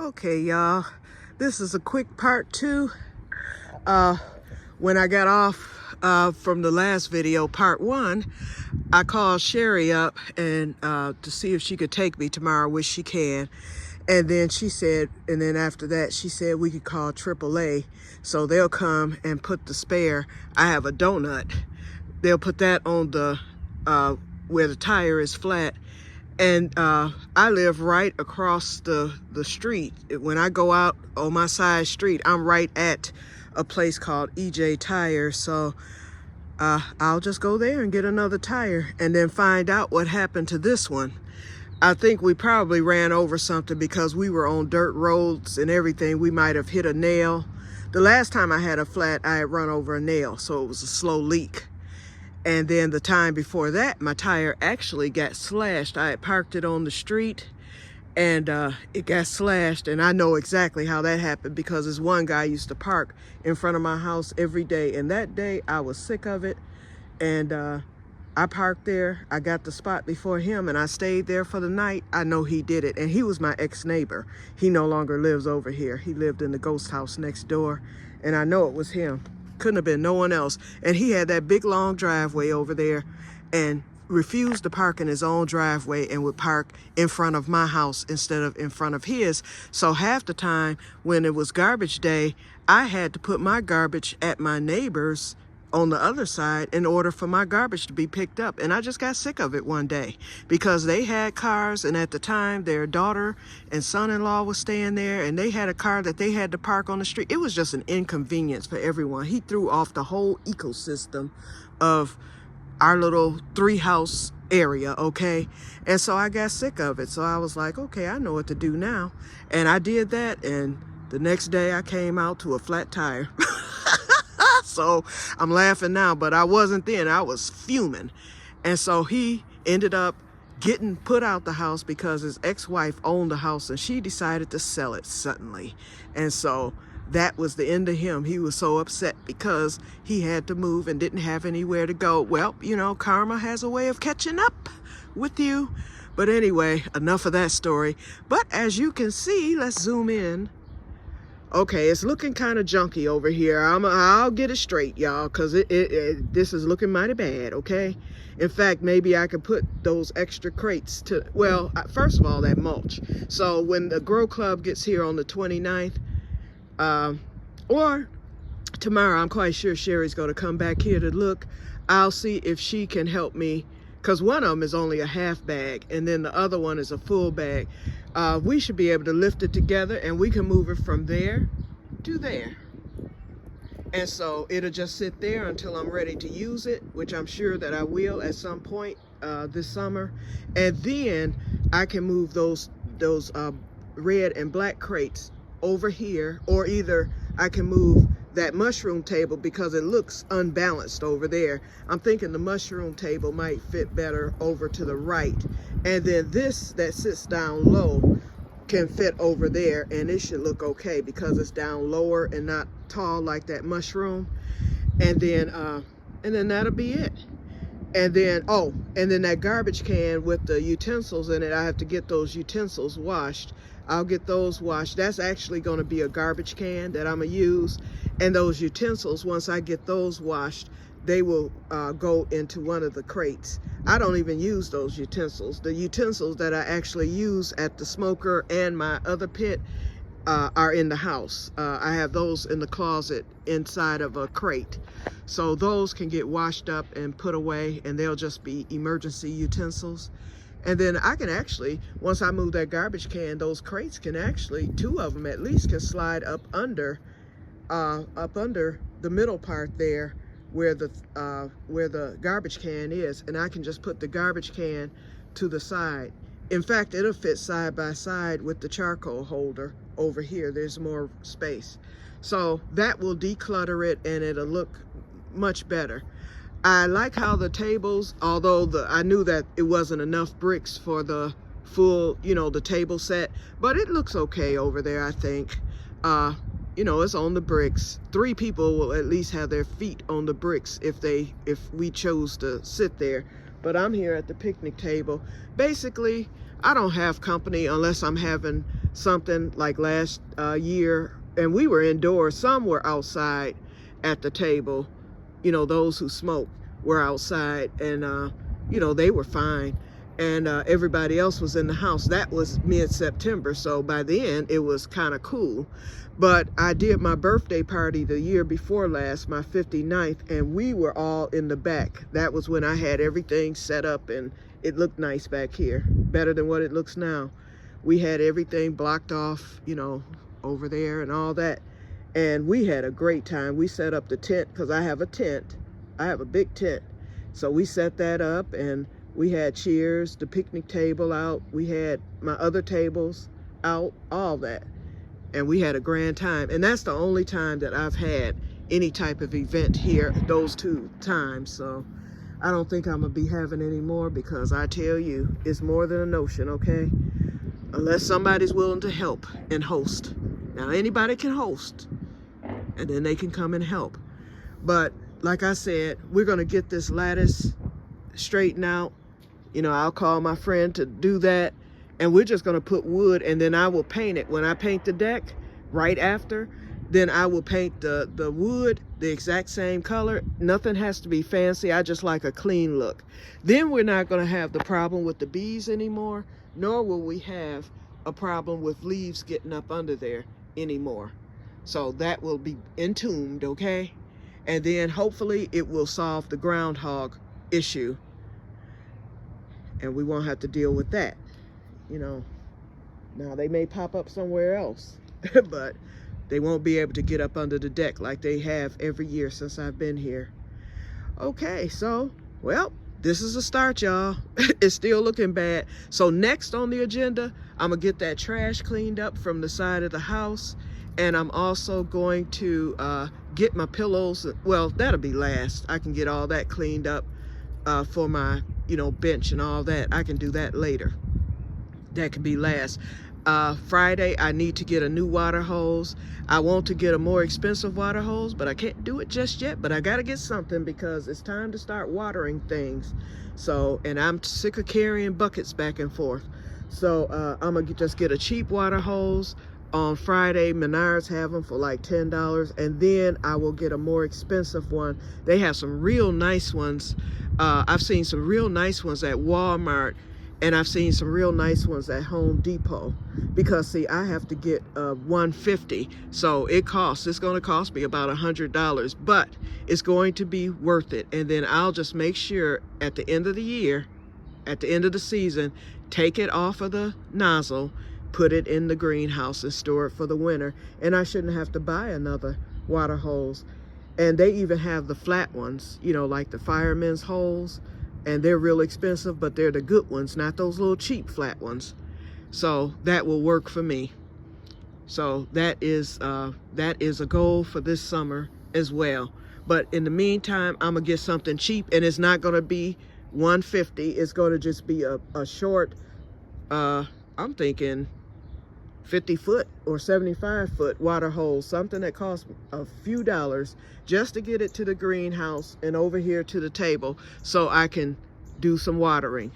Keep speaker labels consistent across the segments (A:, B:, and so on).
A: Okay, y'all, this is a quick part two. When I got off from the last video, part one, I called Sherry up and to see if she could take me tomorrow, which she can. And then she said, and then after that, she said we could call AAA, so they'll come and put the spare. I have a donut. They'll put that on the where the tire is flat. And I live right across the street. When I go out on my side street, I'm right at a place called EJ Tire. So I'll just go there and get another tire and then find out what happened to this one. I think we probably ran over something because we were on dirt roads and everything. We might have hit a nail. The last time I had a flat, I had run over a nail, so it was a slow leak. And then the time before that, my tire actually got slashed. I had parked it on the street and it got slashed. And I know exactly how that happened because this one guy used to park in front of my house every day. And that day I was sick of it. And I parked there. I got the spot before him and I stayed there for the night. I know he did it. And he was my ex-neighbor. He no longer lives over here. He lived in the ghost house next door. And I know it was him. Couldn't have been no one else. And he had that big long driveway over there and refused to park in his own driveway and would park in front of my house instead of in front of his. So half the time when it was garbage day, I had to put my garbage at my neighbor's on the other side in order for my garbage to be picked up. And I just got sick of it one day because they had cars, and at the time their daughter and son-in-law was staying there and they had a car that they had to park on the street. It was just an inconvenience for everyone. He threw off the whole ecosystem of our little 3-house area, okay? And so I got sick of it. So I was like, okay, I know what to do now. And I did that, and the next day I came out to a flat tire. So I'm laughing now, but I wasn't then. I was fuming. And so he ended up getting put out the house because his ex-wife owned the house and she decided to sell it suddenly. And so that was the end of him. He was so upset because he had to move and didn't have anywhere to go. Well, you know, karma has a way of catching up with you. But anyway, enough of that story. But as you can see, let's zoom in. Okay, it's looking kind of junky over here. I'll get it straight, y'all, because this is looking mighty bad, okay? In fact, maybe I could put those extra crates to, well, first of all, that mulch. So when the Grow Club gets here on the 29th, or tomorrow, I'm quite sure Sherry's going to come back here to look. I'll see if she can help me, because one of them is only a half bag, and then the other one is a full bag. We should be able to lift it together and we can move it from there to there. And so it'll just sit there until I'm ready to use it, which I'm sure that I will at some point this summer. And then I can move those red and black crates over here, or either I can move that mushroom table because it looks unbalanced over there. I'm thinking the mushroom table might fit better over to the right. And then this that sits down low can fit over there, and it should look okay because it's down lower and not tall like that mushroom. And then that'll be it. And then, oh, and then that garbage can with the utensils in it, I have to get those utensils washed. I'll get those washed. That's actually going to be a garbage can that I'm going to use. And those utensils, once I get those washed, they will go into one of the crates. I don't even use those utensils. The utensils that I actually use at the smoker and my other pit are in the house. I have those in the closet inside of a crate. So those can get washed up and put away, and they'll just be emergency utensils. And then I can actually, once I move that garbage can, those crates can actually, 2 of them at least, can slide up under the middle part there where the garbage can is, and I can just put the garbage can to the side. In fact, it'll fit side by side with the charcoal holder over here. There's more space. So that will declutter it and it'll look much better. I like how the tables, although I knew that it wasn't enough bricks for the full, you know, the table set, but it looks okay over there, I think. You know, it's on the bricks. 3 people will at least have their feet on the bricks if we chose to sit there. But I'm here at the picnic table. Basically, I don't have company unless I'm having something like last year, and we were indoors. Some were outside at the table. You know, those who smoke were outside, and you know, they were fine. And everybody else was in the house. That was mid-September, so by then it was kind of cool. But I did my birthday party the year before last, my 59th, and we were all in the back. That was when I had everything set up, and it looked nice back here, better than what it looks now. We had everything blocked off, you know, over there and all that. And we had a great time. We set up the tent, because I have a tent. I have a big tent. So we set that up, and we had chairs, the picnic table out. We had my other tables out, all that. And we had a grand time. And that's the only time that I've had any type of event here, those 2 times. So I don't think I'm gonna be having any more, because I tell you, it's more than a notion, okay? Unless somebody's willing to help and host. Now, anybody can host, and then they can come and help. But like I said, we're gonna get this lattice straightened out. You know, I'll call my friend to do that, and we're just gonna put wood, and then I will paint it. When I paint the deck right after, then I will paint the wood the exact same color. Nothing has to be fancy. I just like a clean look. Then we're not gonna have the problem with the bees anymore, nor will we have a problem with leaves getting up under there anymore. So that will be entombed, okay? And then hopefully it will solve the groundhog issue, and we won't have to deal with that. You know, now they may pop up somewhere else, but they won't be able to get up under the deck like they have every year since I've been here. Okay, so, well, this is a start, y'all. It's still looking bad. So next on the agenda, I'm gonna get that trash cleaned up from the side of the house. And I'm also going to get my pillows. Well, that'll be last. I can get all that cleaned up for my, you know, bench and all that. I can do that later. That can be last. Friday, I need to get a new water hose. I want to get a more expensive water hose, but I can't do it just yet. But I got to get something, because it's time to start watering things. So, and I'm sick of carrying buckets back and forth. So I'm going to just get a cheap water hose. On Friday, Menards have them for like $10, and then I will get a more expensive one. They have some real nice ones. I've seen some real nice ones at Walmart, and I've seen some real nice ones at Home Depot. Because see, I have to get $150, so it's going to cost me about $100, but it's going to be worth it. And then I'll just make sure at the end of the year, at the end of the season, take it off of the nozzle, put it in the greenhouse, and store it for the winter. And I shouldn't have to buy another water hose. And they even have the flat ones, you know, like the fireman's hose, and they're real expensive, but they're the good ones, not those little cheap flat ones. So that will work for me. So that is a goal for this summer as well. But in the meantime, I'm gonna get something cheap, and it's not gonna be $150. It's gonna just be a short, I'm thinking 50-foot or 75-foot water hose, something that costs a few dollars just to get it to the greenhouse and over here to the table, so I can do some watering.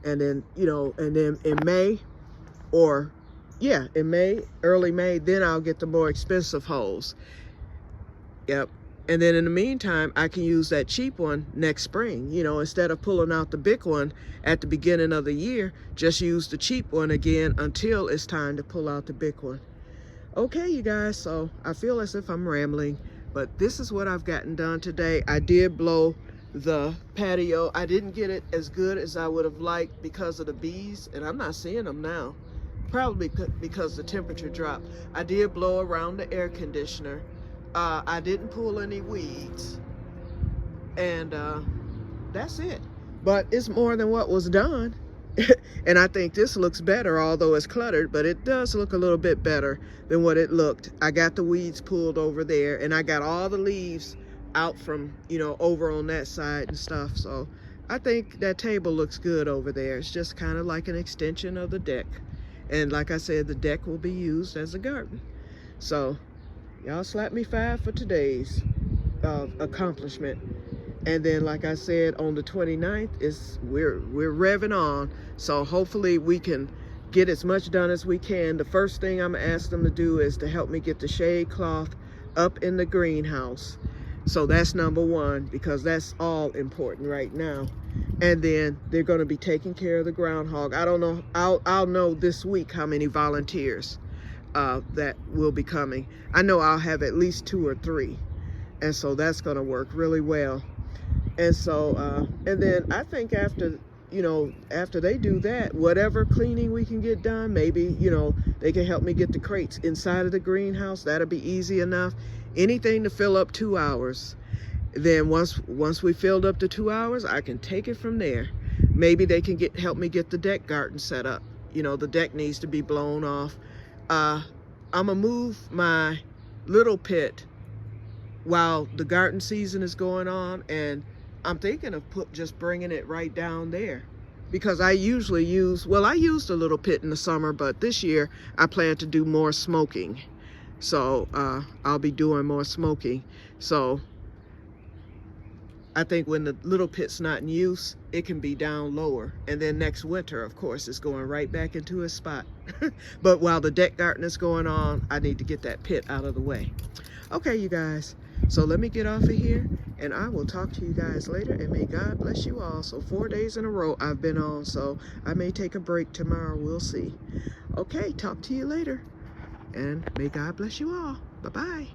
A: And then, you know, and then in May, or yeah, in May, early May, then I'll get the more expensive hose. Yep. And then in the meantime, I can use that cheap one next spring. You know, instead of pulling out the big one at the beginning of the year, just use the cheap one again until it's time to pull out the big one. Okay, you guys, so I feel as if I'm rambling, but this is what I've gotten done today. I did blow the patio. I didn't get it as good as I would have liked because of the bees, and I'm not seeing them now. Probably because the temperature dropped. I did blow around the air conditioner. I didn't pull any weeds, and that's it. But it's more than what was done. And I think this looks better, although it's cluttered, but it does look a little bit better than what it looked. I got the weeds pulled over there, and I got all the leaves out from, you know, over on that side and stuff. So I think that table looks good over there. It's just kind of like an extension of the deck. And like I said, the deck will be used as a garden. So y'all slap me 5 for today's accomplishment. And then, like I said, on the 29th, we're revving on. So hopefully we can get as much done as we can. The first thing I'm gonna ask them to do is to help me get the shade cloth up in the greenhouse. So that's number one, because that's all important right now. And then they're going to be taking care of the groundhog. I don't know, I'll know this week how many volunteers that will be coming. I know I'll have at least 2 or 3, and so that's going to work really well. And so and then I think after, you know, after they do that, whatever cleaning we can get done, maybe, you know, they can help me get the crates inside of the greenhouse. That'll be easy enough. Anything to fill up 2 hours. Then once we filled up the 2 hours, I can take it from there. Maybe they can help me get the deck garden set up. You know, the deck needs to be blown off. I'm gonna move my little pit while the garden season is going on, and I'm thinking of just bringing it right down there, because I usually use, well, I used a little pit in the summer, but this year I plan to do more smoking. So I'll be doing more smoking. So I think when the little pit's not in use, it can be down lower. And then next winter, of course, it's going right back into its spot. But while the deck garden is going on, I need to get that pit out of the way. Okay, you guys. So let me get off of here, and I will talk to you guys later, and may God bless you all. So 4 days in a row I've been on, so I may take a break tomorrow. We'll see. Okay, talk to you later, and may God bless you all. Bye-bye.